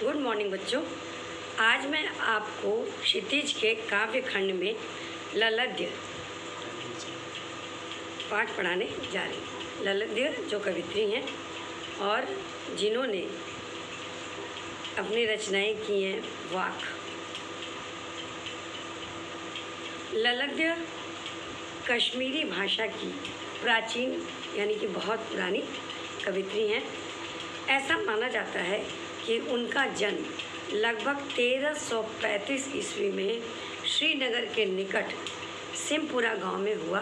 Good morning बच्चों। आज मैं आपको क्षितिज के काव्य खंड में ललद्य पाठ पढ़ाने जा रही हूँ। ललद्य जो कवित्री हैं और जिन्होंने अपनी रचनाएं की हैं वाक। ललद्य कश्मीरी भाषा की प्राचीन यानी कि बहुत पुरानी कवित्री हैं। ऐसा माना जाता है कि उनका जन्म लगभग 1335 ईस्वी में श्रीनगर के निकट सिमपुरा गांव में हुआ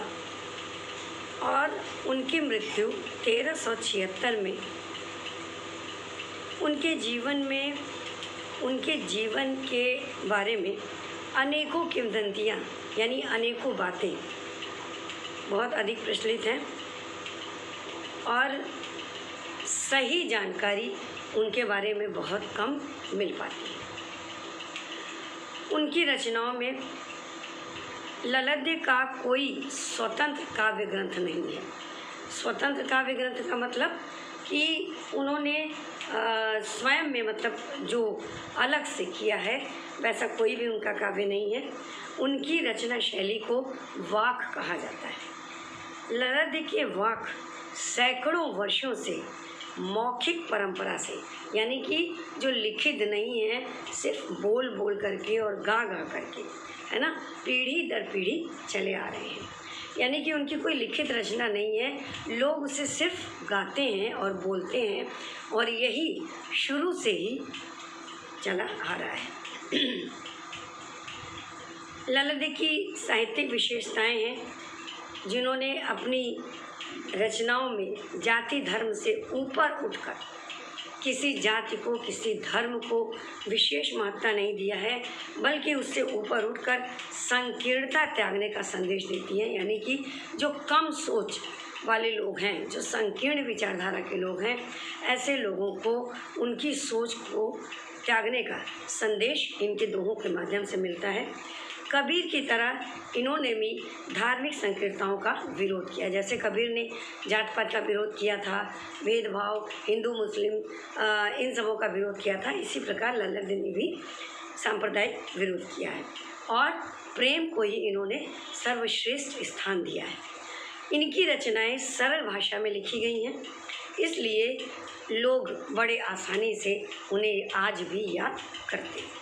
और उनकी मृत्यु 1376 में। उनके जीवन के बारे में अनेकों किंवदंतियाँ यानी अनेकों बातें बहुत अधिक प्रचलित हैं और सही जानकारी उनके बारे में बहुत कम मिल पाती है। उनकी रचनाओं में ललद्य का कोई स्वतंत्र काव्य ग्रंथ नहीं है। स्वतंत्र काव्य ग्रंथ का मतलब कि उन्होंने स्वयं में मतलब जो अलग से किया है वैसा कोई भी उनका काव्य नहीं है। उनकी रचना शैली को वाक कहा जाता है। ललद्य के वाक सैकड़ों वर्षों से मौखिक परंपरा से यानी कि जो लिखित नहीं है, सिर्फ बोल बोल करके और गा गा करके, है ना, पीढ़ी दर पीढ़ी चले आ रहे हैं। यानी कि उनकी कोई लिखित रचना नहीं है, लोग उसे सिर्फ गाते हैं और बोलते हैं और यही शुरू से ही चला आ रहा है। ललद्य की साहित्यिक विशेषताएं हैं जिन्होंने अपनी रचनाओं में जाति धर्म से ऊपर उठकर किसी जाति को किसी धर्म को विशेष महत्ता नहीं दिया है, बल्कि उससे ऊपर उठकर संकीर्णता त्यागने का संदेश देती है। यानी कि जो कम सोच वाले लोग हैं, जो संकीर्ण विचारधारा के लोग हैं, ऐसे लोगों को उनकी सोच को त्यागने का संदेश इनके दोहों के माध्यम से मिलता है। कबीर की तरह इन्होंने भी धार्मिक संकीर्णताओं का विरोध किया। जैसे कबीर ने जात पात का विरोध किया था, भेदभाव, हिंदू मुस्लिम इन सबों का विरोध किया था, इसी प्रकार ललद्य ने भी सांप्रदायिक विरोध किया है और प्रेम को ही इन्होंने सर्वश्रेष्ठ स्थान दिया है। इनकी रचनाएं सरल भाषा में लिखी गई हैं, इसलिए लोग बड़े आसानी से उन्हें आज भी याद करते हैं।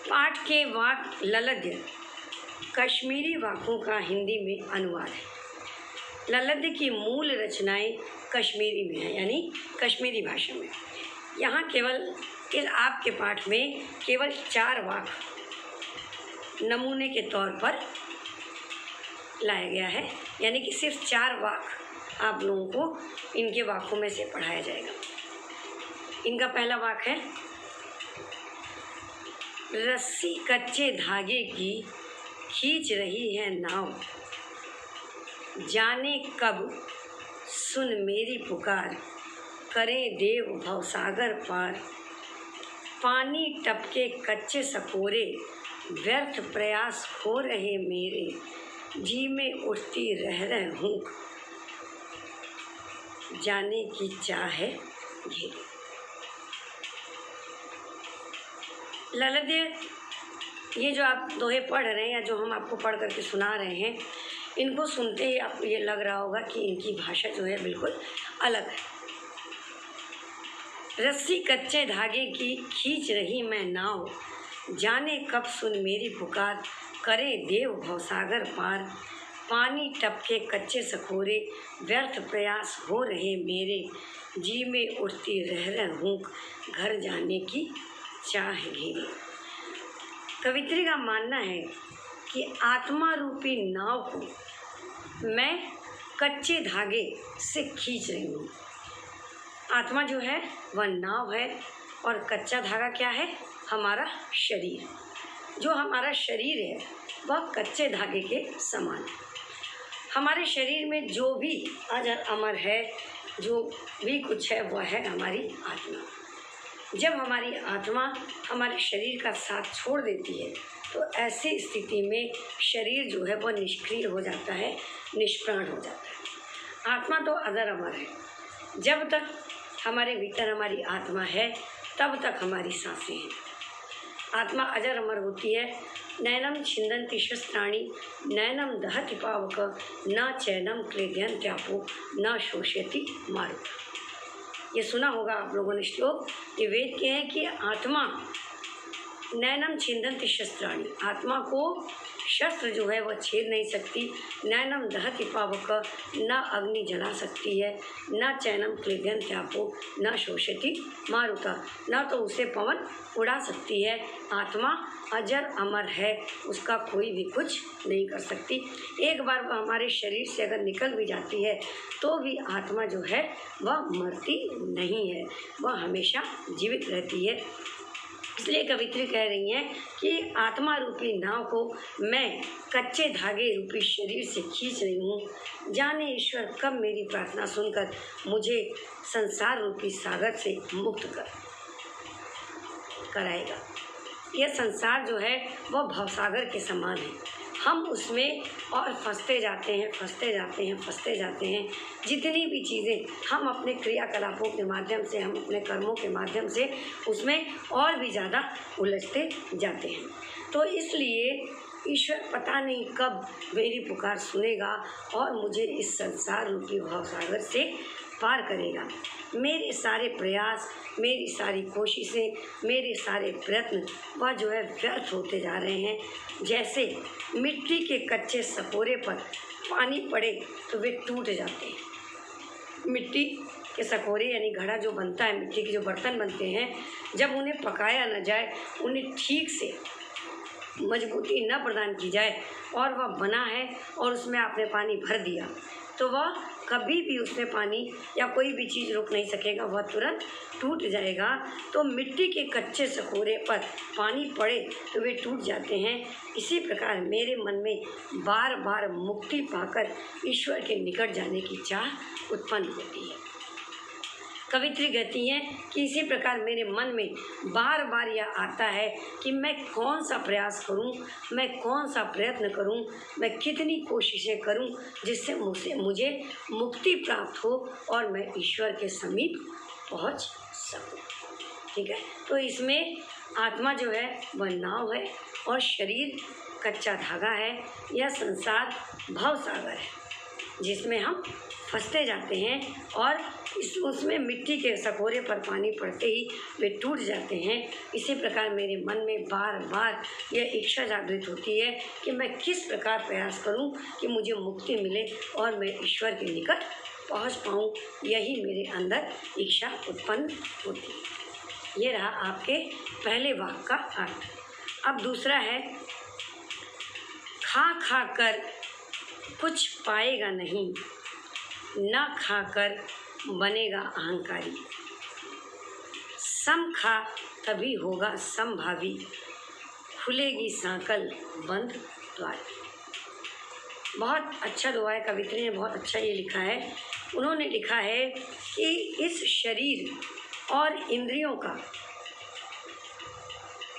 पाठ के वाक ललद्य कश्मीरी वाकों का हिंदी में अनुवाद है। ललद्य की मूल रचनाएं कश्मीरी में हैं यानी कश्मीरी भाषा में। यहाँ केवल इस आपके पाठ में केवल 4 वाक नमूने के तौर पर लाया गया है, यानी कि सिर्फ 4 वाक आप लोगों को इनके वाकों में से पढ़ाया जाएगा। इनका पहला वाक है, रस्सी कच्चे धागे की खींच रही है नाव, जाने कब सुन मेरी पुकार, करें देव भवसागर पार, पानी टपके कच्चे सकोरे, व्यर्थ प्रयास हो रहे मेरे, जी में उठती रह हूँ, जाने की चाह है घेरे। ललद्य ये जो आप दोहे पढ़ रहे हैं या जो हम आपको पढ़ करके सुना रहे हैं, इनको सुनते ही आपको ये लग रहा होगा कि इनकी भाषा जो है बिल्कुल अलग है। रस्सी कच्चे धागे की खींच रही मैं नाव, जाने कब सुन मेरी पुकार, करे देव भवसागर पार, पानी टपके कच्चे सखोरे, व्यर्थ प्रयास हो रहे मेरे, जी में उठती रह हूँ, घर जाने की चाह घेरे। कवित्री का मानना है कि आत्मा रूपी नाव को मैं कच्चे धागे से खींच रही हूँ। आत्मा जो है वह नाव है और कच्चा धागा क्या है? हमारा शरीर। जो हमारा शरीर है वह कच्चे धागे के समान है। हमारे शरीर में जो भी अजर अमर है, जो भी कुछ है, वह है हमारी आत्मा। जब हमारी आत्मा हमारे शरीर का साथ छोड़ देती है तो ऐसी स्थिति में शरीर जो है वह निष्क्रिय हो जाता है, निष्प्राण हो जाता है। आत्मा तो अजर अमर है। जब तक हमारे भीतर हमारी आत्मा है तब तक हमारी सांसें हैं। आत्मा अजर अमर होती है। नैनम छिंदन्ति शस्त्राणि नैनम दहति पावक न चैनम क्लेदयन्त्यापो न शोषयति मारुतः। ये सुना होगा आप लोगों ने श्लोक। ये वेद के हैं कि आत्मा नैनम छिंदन्ति शस्त्राणि, आत्मा को शस्त्र जो है वह छेद नहीं सकती। नैनम दहति पावक, न अग्नि जला सकती है। न चैनम क्लेदयन्त्यापो न शोषयति मारुतः, न तो उसे पवन उड़ा सकती है। आत्मा अजर अमर है, उसका कोई भी कुछ नहीं कर सकती। एक बार वह हमारे शरीर से अगर निकल भी जाती है तो भी आत्मा जो है वह मरती नहीं है, वह हमेशा जीवित रहती है। इसलिए कवित्री कह रही हैं कि आत्मा रूपी नाव को मैं कच्चे धागे रूपी शरीर से खींच रही हूँ। जाने ईश्वर कब मेरी प्रार्थना सुनकर मुझे संसार रूपी सागर से मुक्त कराएगा। यह संसार जो है वह भवसागर के समान है। हम उसमें और फंसते जाते हैं। जितनी भी चीज़ें हम अपने क्रियाकलापों के माध्यम से, हम अपने कर्मों के माध्यम से उसमें और भी ज़्यादा उलझते जाते हैं। तो इसलिए ईश्वर पता नहीं कब मेरी पुकार सुनेगा और मुझे इस संसार रूपी भवसागर से पार करेगा। मेरे सारे प्रयास, मेरी सारी कोशिशें, मेरे सारे प्रयत्न वह जो है व्यर्थ होते जा रहे हैं। जैसे मिट्टी के कच्चे सपोरे पर पानी पड़े तो वे टूट जाते हैं। मिट्टी के सकोरे यानी घड़ा जो बनता है, मिट्टी के जो बर्तन बनते हैं, जब उन्हें पकाया न जाए, उन्हें ठीक से मजबूती न प्रदान की जाए और वह बना है और उसमें आपने पानी भर दिया तो वह कभी भी उसमें पानी या कोई भी चीज़ रोक नहीं सकेगा, वह तुरंत टूट जाएगा। तो मिट्टी के कच्चे सकोरे पर पानी पड़े तो वे टूट जाते हैं। इसी प्रकार मेरे मन में बार बार मुक्ति पाकर ईश्वर के निकट जाने की चाह उत्पन्न होती है। कवित्री कहती हैं कि इसी प्रकार मेरे मन में बार बार यह आता है कि मैं कौन सा प्रयास करूं, मैं कौन सा प्रयत्न करूं, मैं कितनी कोशिशें करूं जिससे मुझे मुक्ति प्राप्त हो और मैं ईश्वर के समीप पहुंच सकूं। ठीक है, तो इसमें आत्मा जो है वह नाव है और शरीर कच्चा धागा है। यह संसार भवसागर है जिसमें हम फंसते जाते हैं और उसमें मिट्टी के सकोरे पर पानी पड़ते ही वे टूट जाते हैं। इसी प्रकार मेरे मन में बार बार यह इच्छा जागृत होती है कि मैं किस प्रकार प्रयास करूं कि मुझे मुक्ति मिले और मैं ईश्वर के निकट पहुंच पाऊं। यही मेरे अंदर इच्छा उत्पन्न होती है। ये रहा आपके पहले वाक्य का अर्थ। अब दूसरा है, खा खा कर कुछ पाएगा नहीं, न खाकर बनेगा अहंकारी। सम खा तभी होगा समभावी, खुलेगी सांकल बंद द्वार। बहुत अच्छा दुआ है, कवित्री ने बहुत अच्छा ये लिखा है। उन्होंने लिखा है कि इस शरीर और इंद्रियों का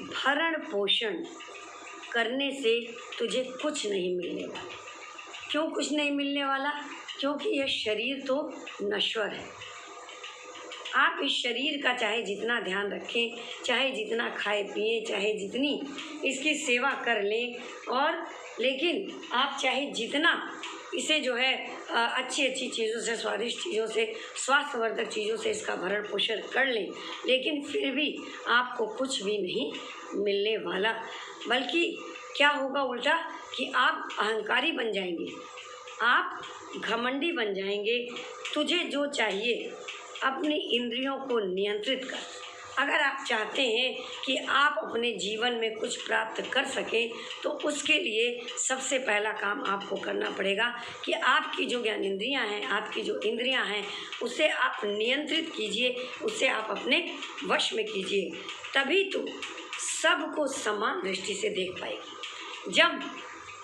भरण पोषण करने से तुझे कुछ नहीं मिलने वाला। क्यों कुछ नहीं मिलने वाला? क्योंकि यह शरीर तो नश्वर है। आप इस शरीर का चाहे जितना ध्यान रखें, चाहे जितना खाए पिए, चाहे जितनी इसकी सेवा कर लें, और लेकिन आप चाहे जितना इसे जो है अच्छी अच्छी चीज़ों से, स्वादिष्ट चीज़ों से, स्वास्थ्यवर्धक चीज़ों से इसका भरण पोषण कर लें, लेकिन फिर भी आपको कुछ भी नहीं मिलने वाला। बल्कि क्या होगा उल्टा कि आप अहंकारी बन जाएंगे, आप घमंडी बन जाएंगे। तुझे जो चाहिए अपनी इंद्रियों को नियंत्रित कर। अगर आप चाहते हैं कि आप अपने जीवन में कुछ प्राप्त कर सकें तो उसके लिए सबसे पहला काम आपको करना पड़ेगा कि आपकी जो ज्ञानेंद्रियां हैं, आपकी जो इंद्रियां हैं, उसे आप नियंत्रित कीजिए, उसे आप अपने वश में कीजिए। तभी तो सबको समान दृष्टि से देख पाएगी। जब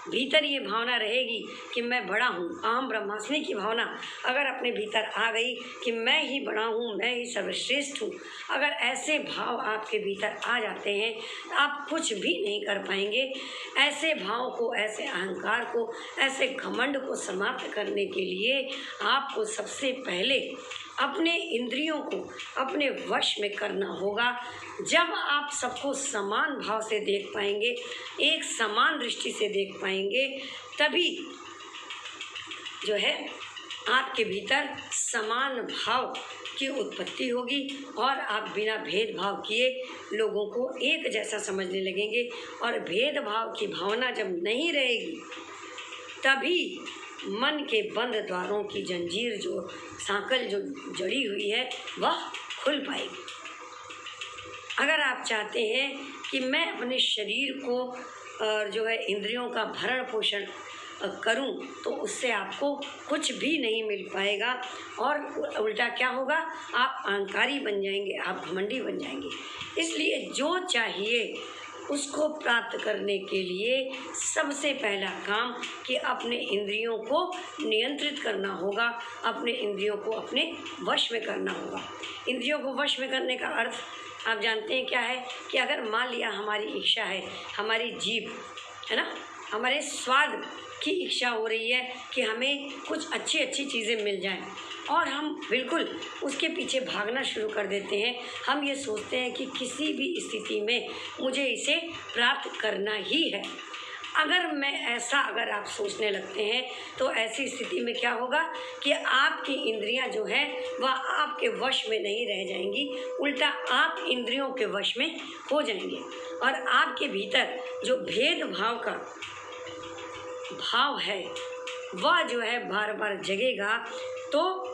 भीतर ये भावना रहेगी कि मैं बड़ा हूँ, अहम ब्रह्मास्मि की भावना अगर अपने भीतर आ गई कि मैं ही बड़ा हूँ, मैं ही सर्वश्रेष्ठ हूँ, अगर ऐसे भाव आपके भीतर आ जाते हैं आप कुछ भी नहीं कर पाएंगे। ऐसे भाव को, ऐसे अहंकार को, ऐसे घमंड को समाप्त करने के लिए आपको सबसे पहले अपने इंद्रियों को अपने वश में करना होगा। जब आप सबको समान भाव से देख पाएंगे, एक समान दृष्टि से देख पाएंगे, तभी जो है आपके भीतर समान भाव की उत्पत्ति होगी और आप बिना भेदभाव किए लोगों को एक जैसा समझने लगेंगे। और भेदभाव की भावना जब नहीं रहेगी, तभी मन के बंद द्वारों की जंजीर, जो सांकल जो जड़ी हुई है, वह खुल पाएगी। अगर आप चाहते हैं कि मैं अपने शरीर को और जो है इंद्रियों का भरण पोषण करूं, तो उससे आपको कुछ भी नहीं मिल पाएगा और उल्टा क्या होगा, आप अहंकारी बन जाएंगे, आप घमंडी बन जाएंगे। इसलिए जो चाहिए उसको प्राप्त करने के लिए सबसे पहला काम कि अपने इंद्रियों को नियंत्रित करना होगा, अपने इंद्रियों को अपने वश में करना होगा। इंद्रियों को वश में करने का अर्थ आप जानते हैं क्या है, कि अगर मान लिया हमारी इच्छा है, हमारी जीभ है ना, हमारे स्वाद की इच्छा हो रही है कि हमें कुछ अच्छी अच्छी चीज़ें मिल जाएं, और हम बिल्कुल उसके पीछे भागना शुरू कर देते हैं। हम ये सोचते हैं कि किसी भी स्थिति में मुझे इसे प्राप्त करना ही है। अगर आप सोचने लगते हैं, तो ऐसी स्थिति में क्या होगा कि आपकी इंद्रियां जो है वह आपके वश में नहीं रह जाएंगी, उल्टा आप इंद्रियों के वश में हो जाएंगे और आपके भीतर जो भेदभाव का भाव है वह जो है बार बार जगेगा, तो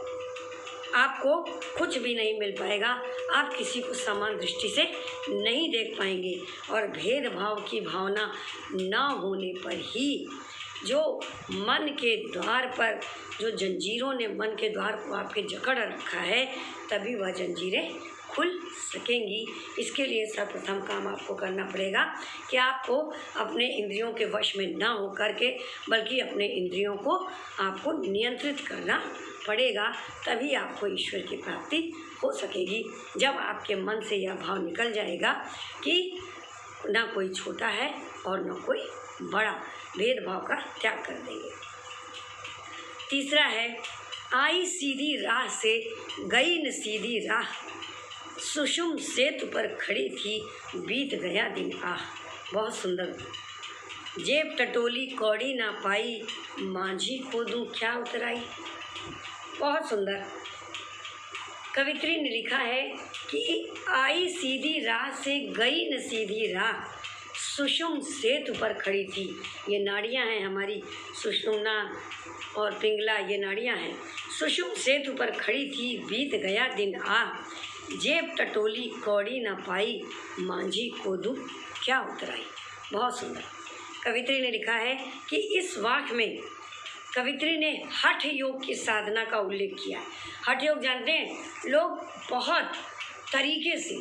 आपको कुछ भी नहीं मिल पाएगा, आप किसी को समान दृष्टि से नहीं देख पाएंगे। और भेदभाव की भावना न होने पर ही जो मन के द्वार पर जो जंजीरों ने मन के द्वार को आपके जकड़ रखा है, तभी वह जंजीरें खुल सकेंगी। इसके लिए सर्वप्रथम काम आपको करना पड़ेगा कि आपको अपने इंद्रियों के वश में ना हो करके, बल्कि अपने इंद्रियों को आपको नियंत्रित करना पड़ेगा, तभी आपको ईश्वर की प्राप्ति हो सकेगी। जब आपके मन से यह भाव निकल जाएगा कि ना कोई छोटा है और ना कोई बड़ा, भेदभाव का त्याग कर देंगे। तीसरा है, आई सीधी राह से गई न सीधी राह, सुषुम सेतु पर खड़ी थी बीत गया दिन आह। बहुत सुंदर। जेब टटोली कौड़ी ना पाई, मांझी को दूं क्या उतराई। बहुत सुंदर। कवित्री ने लिखा है कि आई सीधी राह से गई न सीधी राह, सुषुम सेतु पर खड़ी थी। ये नाड़ियाँ हैं हमारी, सुषुम्ना और पिंगला, ये नाड़ियाँ हैं। सुषुम सेतु पर खड़ी थी बीत गया दिन आह, जेब टटोली कौड़ी ना पाई, मांझी को दूं क्या उतराई। बहुत सुंदर। कवित्री ने लिखा है कि इस वाक्य में कवित्री ने हठ योग की साधना का उल्लेख किया है। हठ योग जानते हैं, लोग बहुत तरीके से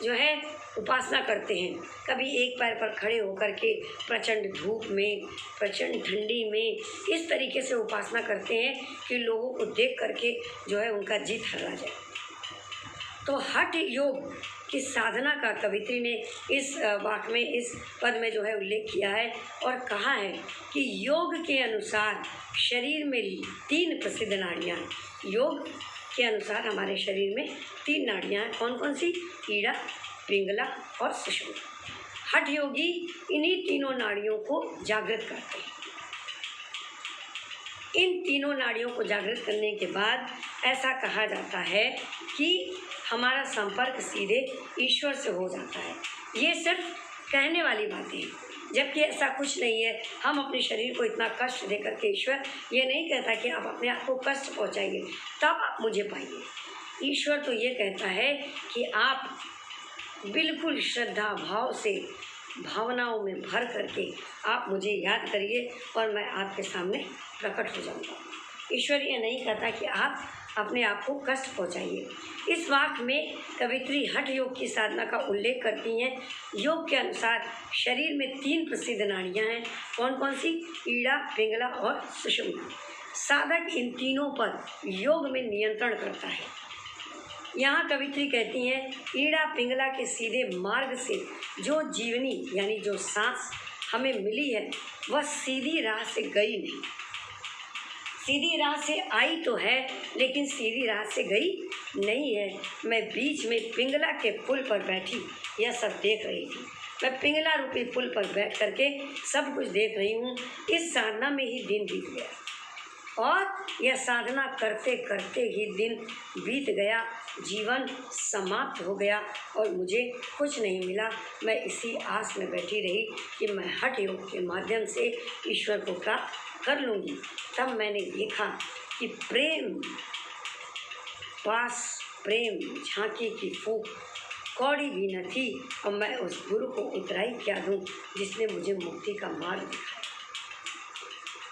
जो है उपासना करते हैं। कभी एक पैर पर खड़े होकर के प्रचंड धूप में, प्रचंड ठंडी में इस तरीके से उपासना करते हैं कि लोगों को देख करके जो है उनका जी थर्रा जाए। तो हठ योग की साधना का कवित्री ने इस वाक्य में, इस पद में जो है उल्लेख किया है और कहा है कि योग के अनुसार शरीर में 3 प्रसिद्ध नाड़ियाँ हैं। योग के अनुसार हमारे शरीर में 3 नाड़ियाँ हैं। कौन कौन सी? ईड़ा, पिंगला और सुषुम्ना। हठ योगी इन्हीं तीनों नाड़ियों को जागृत करते हैं। इन तीनों नाड़ियों को जागृत करने के बाद ऐसा कहा जाता है कि हमारा संपर्क सीधे ईश्वर से हो जाता है। ये सिर्फ कहने वाली बातें हैं, जबकि ऐसा कुछ नहीं है। हम अपने शरीर को इतना कष्ट दे करके ईश्वर ये नहीं कहता कि आप अपने आप को कष्ट पहुंचाएंगे तब आप मुझे पाइए। ईश्वर तो ये कहता है कि आप बिल्कुल श्रद्धा भाव से, भावनाओं में भर करके आप मुझे याद करिए और मैं आपके सामने प्रकट हो जाऊंगा। ईश्वर ये नहीं कहता कि आप अपने आप को कष्ट पहुंचाइए। इस वाक्य में कवित्री हठ योग की साधना का उल्लेख करती हैं। योग के अनुसार शरीर में 3 प्रसिद्ध नाड़ियां हैं। कौन कौन सी? ईड़ा, पिंगला और सुषुम्ना। साधक इन तीनों पर योग में नियंत्रण करता है। यहाँ कवित्री कहती हैं, ईड़ा पिंगला के सीधे मार्ग से जो जीवनी यानी जो सांस हमें मिली है वह सीधी राह से गई नहीं। सीधी राह से आई तो है लेकिन सीधी राह से गई नहीं है। मैं बीच में पिंगला के पुल पर बैठी यह सब देख रही थी। मैं पिंगला रूपी पुल पर बैठ करके सब कुछ देख रही हूँ। इस साधना में ही दिन बीत गया और यह साधना करते करते ही दिन बीत गया, जीवन समाप्त हो गया और मुझे कुछ नहीं मिला। मैं इसी आस में बैठी रही कि मैं हठ योग के माध्यम से ईश्वर को प्राप्त कर लूँगी। तब मैंने देखा कि प्रेम पास प्रेम झांकी की फूंक कौड़ी भी न थी और मैं उस गुरु को उतराई क्या दूँ जिसने मुझे मुक्ति का मार्ग दिखाया।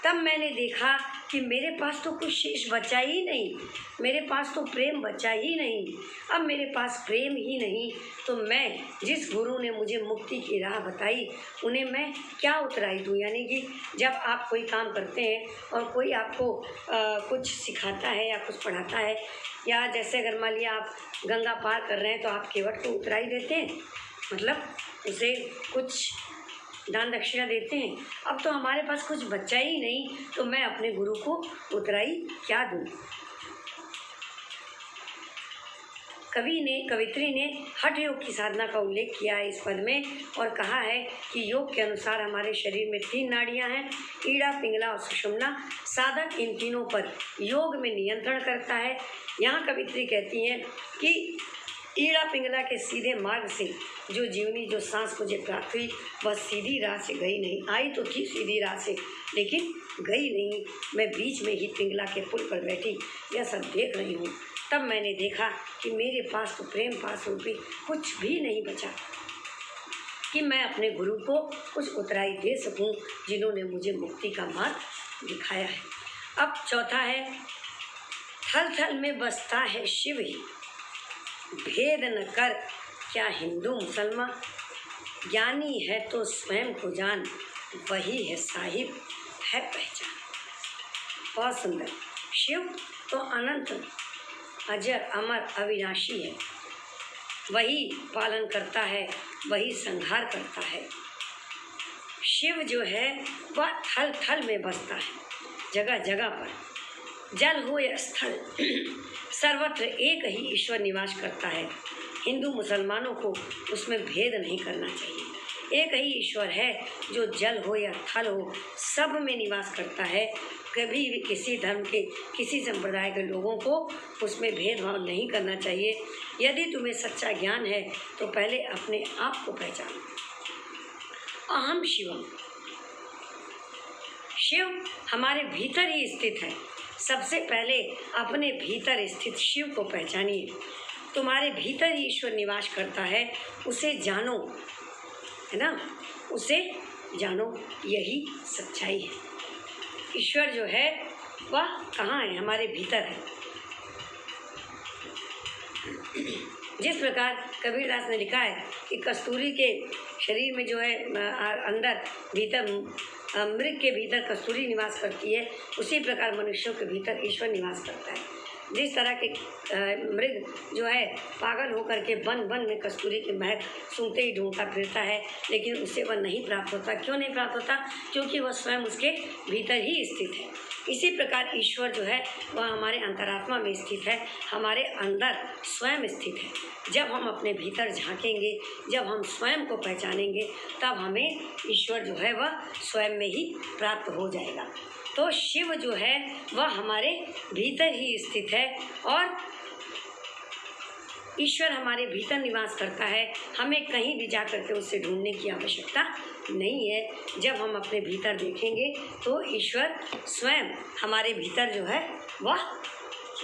तब मैंने देखा कि मेरे पास तो कुछ शेष बचा ही नहीं, मेरे पास तो प्रेम बचा ही नहीं। अब मेरे पास प्रेम ही नहीं तो मैं जिस गुरु ने मुझे मुक्ति की राह बताई उन्हें मैं क्या उतराई दूँ। यानी कि जब आप कोई काम करते हैं और कोई आपको कुछ सिखाता है या कुछ पढ़ाता है, या जैसे अगर मान लिया आप गंगा पार कर रहे हैं तो आप केवट को उतराई देते हैं, मतलब उसे कुछ दान दक्षिणा देते हैं। अब तो हमारे पास कुछ बचा ही नहीं तो मैं अपने गुरु को उतराई क्या दूँ। कवित्री ने हठ योग की साधना का उल्लेख किया है इस पद में और कहा है कि योग के अनुसार हमारे शरीर में 3 नाड़ियां हैं, ईड़ा, पिंगला और सुषुम्ना। साधक इन तीनों पर योग में नियंत्रण करता है। यहाँ कवित्री कहती हैं कि ईड़ा पिंगला के सीधे मार्ग से जो जीवनी जो सांस मुझे प्राप्त हुई वह सीधी राह से गई नहीं। आई तो थी सीधी राह से लेकिन गई नहीं। मैं बीच में ही पिंगला के पुल पर बैठी यह सब देख रही हूँ। तब मैंने देखा कि मेरे पास तो प्रेम पास रूपी कुछ भी नहीं बचा कि मैं अपने गुरु को कुछ उतराई दे सकूं जिन्होंने मुझे मुक्ति का मार्ग दिखाया है। अब चौथा है, थल थल में बसता है शिव ही, भेद न कर क्या हिंदू मुसलमान, ज्ञानी है तो स्वयं को जान, वही है साहिब है पहचान। बहुत सुंदर। शिव तो अनंत अजर अमर अविनाशी है, वही पालन करता है, वही संहार करता है। शिव जो है वह थल थल में बसता है, जगह जगह पर, जल हो या स्थल सर्वत्र एक ही ईश्वर निवास करता है। हिंदू मुसलमानों को उसमें भेद नहीं करना चाहिए। एक ही ईश्वर है जो जल हो या थल हो सब में निवास करता है। कभी भी किसी धर्म के किसी संप्रदाय के लोगों को उसमें भेदभाव नहीं करना चाहिए। यदि तुम्हें सच्चा ज्ञान है तो पहले अपने आप को पहचानो। अहम शिवम, शिव हमारे भीतर ही स्थित है। सबसे पहले अपने भीतर स्थित शिव को पहचानिए। तुम्हारे भीतर ही ईश्वर निवास करता है, उसे जानो, है ना, उसे जानो, यही सच्चाई है। ईश्वर जो है वह कहाँ है? हमारे भीतर है। जिस प्रकार कबीरदास ने लिखा है कि कस्तूरी के शरीर में जो है अंदर भीतर मृग के भीतर कस्तूरी निवास करती है, उसी प्रकार मनुष्यों के भीतर ईश्वर निवास करता है। जिस तरह के मृग जो है पागल होकर के वन वन में कस्तूरी की महक सूंघते ही ढूंढता फिरता है, लेकिन उसे वह नहीं प्राप्त होता। क्यों नहीं प्राप्त होता? क्योंकि वह स्वयं उसके भीतर ही स्थित है। इसी प्रकार ईश्वर जो है वह हमारे अंतरात्मा में स्थित है, हमारे अंदर स्वयं स्थित है। जब हम अपने भीतर झांकेंगे, जब हम स्वयं को पहचानेंगे, तब हमें ईश्वर जो है वह स्वयं में ही प्राप्त हो जाएगा। तो शिव जो है वह हमारे भीतर ही स्थित है और ईश्वर हमारे भीतर निवास करता है। हमें कहीं भी जा करके उससे ढूंढने की आवश्यकता नहीं है। जब हम अपने भीतर देखेंगे तो ईश्वर स्वयं हमारे भीतर जो है वह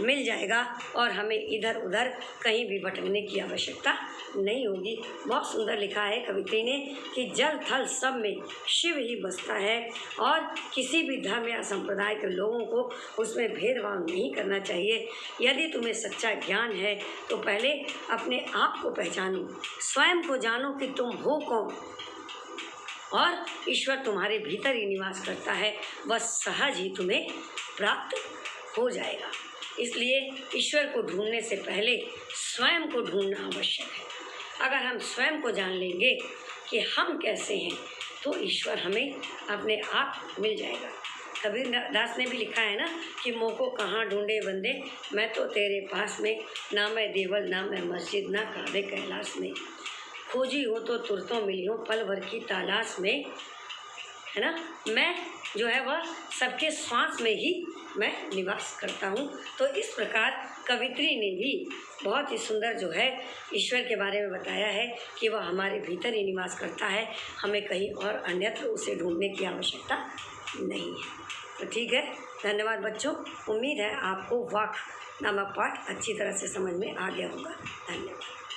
मिल जाएगा और हमें इधर उधर कहीं भी भटकने की आवश्यकता नहीं होगी। बहुत सुंदर लिखा है कवित्री ने कि जल थल सब में शिव ही बसता है और किसी भी धर्म या संप्रदाय के लोगों को उसमें भेदभाव नहीं करना चाहिए। यदि तुम्हें सच्चा ज्ञान है तो पहले अपने आप को पहचानो, स्वयं को जानो कि तुम हो कौन, और ईश्वर तुम्हारे भीतर ही निवास करता है, वह सहज ही तुम्हें प्राप्त हो जाएगा। इसलिए ईश्वर को ढूंढने से पहले स्वयं को ढूंढना आवश्यक है। अगर हम स्वयं को जान लेंगे कि हम कैसे हैं तो ईश्वर हमें अपने आप मिल जाएगा। कबीर दास ने भी लिखा है ना कि मोको कहाँ ढूंढे बंदे, मैं तो तेरे पास में, ना मैं देवल ना मैं मस्जिद ना काबे कैलाश में, खोजी हो तो तुरतों मिली हो पल भर की तलाश में, है ना। मैं जो है वह सबके श्वास में ही मैं निवास करता हूँ। तो इस प्रकार कवित्री ने भी बहुत ही सुंदर जो है ईश्वर के बारे में बताया है कि वह हमारे भीतर ही निवास करता है, हमें कहीं और अन्यत्र उसे ढूंढने की आवश्यकता नहीं है। तो ठीक है, धन्यवाद बच्चों। उम्मीद है आपको वाक नामक पाठ अच्छी तरह से समझ में आ गया होगा। धन्यवाद।